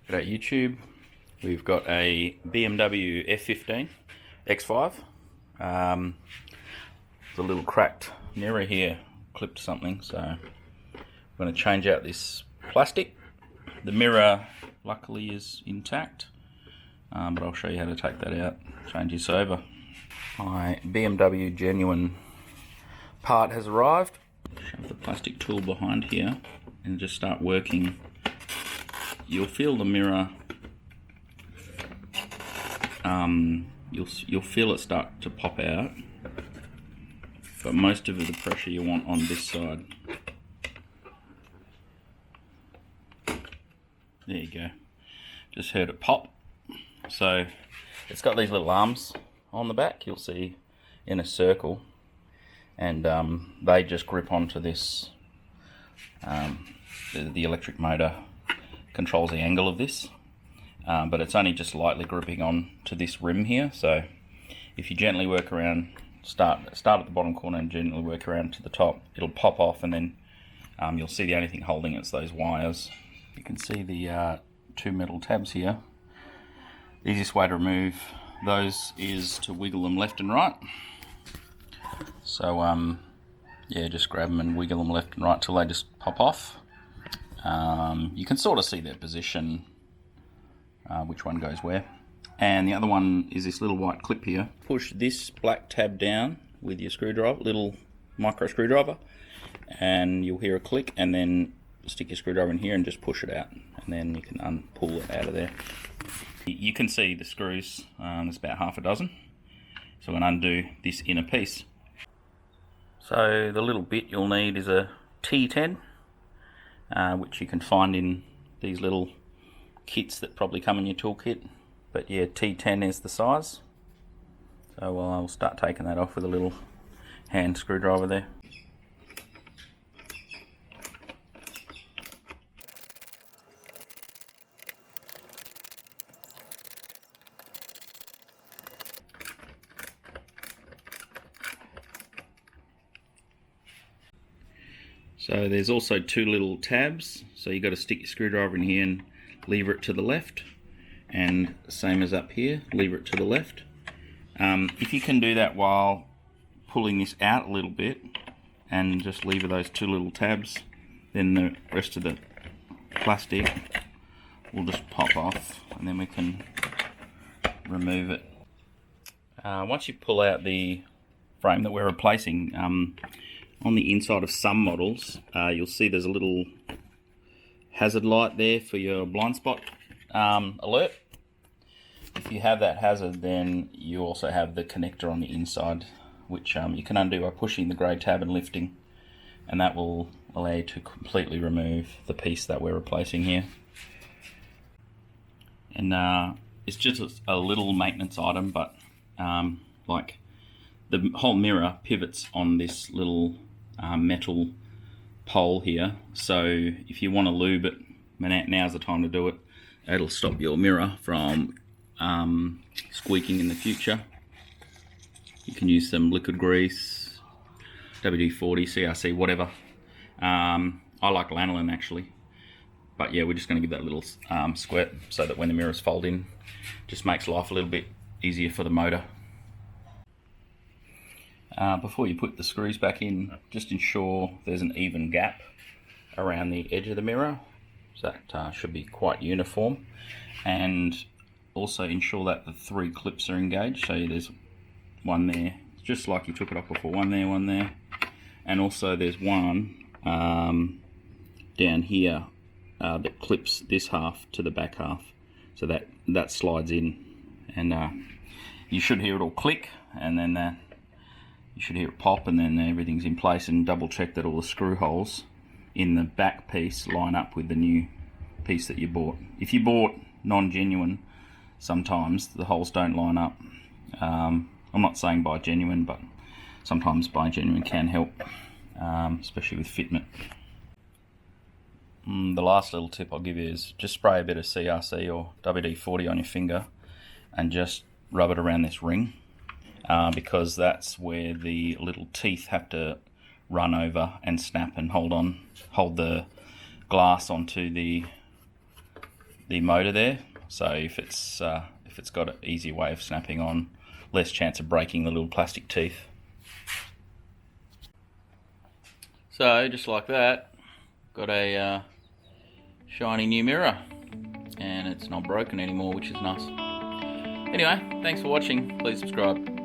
G'day YouTube. We've got a BMW F15 X5. There's a little cracked mirror here, clipped something, so I'm going to change out this plastic. The mirror luckily is intact, but I'll show you how to take that out, change this over. My BMW genuine part has arrived. Shove the plastic tool behind here and just start working. You'll feel the mirror, you'll feel it start to pop out, but most of the pressure you want on this side. There you go, just heard it pop. So it's got these little arms on the back, you'll see in a circle, and they just grip onto this. The electric motor controls the angle of this, but it's only just lightly gripping on to this rim here. So if you gently work around, start at the bottom corner and gently work around to the top, it'll pop off, and then you'll see the only thing holding it's those wires. You can see the two metal tabs here. The easiest way to remove those is to wiggle them left and right. So yeah, just grab them and wiggle them left and right till they just pop off. You can sort of see their position, which one goes where. And the other one is this little white clip here. Push this black tab down with your screwdriver, little micro screwdriver, and you'll hear a click, and then stick your screwdriver in here and just push it out, and then you can unpull it out of there. You can see the screws, there's about half a dozen. So I'm going to undo this inner piece. So the little bit you'll need is a T10, which you can find in these little kits that probably come in your toolkit. But yeah, T10 is the size. So I'll start taking that off with a little hand screwdriver there. So there's also two little tabs, so you've got to stick your screwdriver in here and lever it to the left, and same as up here, lever it to the left. If you can do that while pulling this out a little bit and just lever those two little tabs, then the rest of the plastic will just pop off, and then we can remove it. Once you pull out the frame that we're replacing, on the inside of some models, you'll see there's a little hazard light there for your blind spot alert. If you have that hazard, then you also have the connector on the inside, which you can undo by pushing the grey tab and lifting, and that will allow you to completely remove the piece that we're replacing here. And it's just a little maintenance item, but like the whole mirror pivots on this little metal pole here, so if you want to lube it, now's the time to do it. It'll stop your mirror from squeaking in the future. You can use some liquid grease, WD-40, CRC, whatever. I like lanolin actually, but yeah, we're just going to give that little squirt so that when the mirrors fold in, just makes life a little bit easier for the motor. Before you put the screws back in, just ensure there's an even gap around the edge of the mirror. So that should be quite uniform. And also ensure that the three clips are engaged. So there's one there, just like you took it off before, one there. And also there's one down here that clips this half to the back half. So that slides in. And you should hear it all click, and then you should hear it pop, and then everything's in place, and double check that all the screw holes in the back piece line up with the new piece that you bought. If you bought non-genuine, sometimes the holes don't line up. I'm not saying buy genuine, but sometimes buy genuine can help, especially with fitment. The last little tip I'll give you is just spray a bit of CRC or WD-40 on your finger and just rub it around this ring. Because that's where the little teeth have to run over and snap and hold the glass onto the the motor there, so if it's got an easy way of snapping on, less chance of breaking the little plastic teeth. So just like that, got a shiny new mirror, and it's not broken anymore, which is nice. Anyway, thanks for watching. Please subscribe.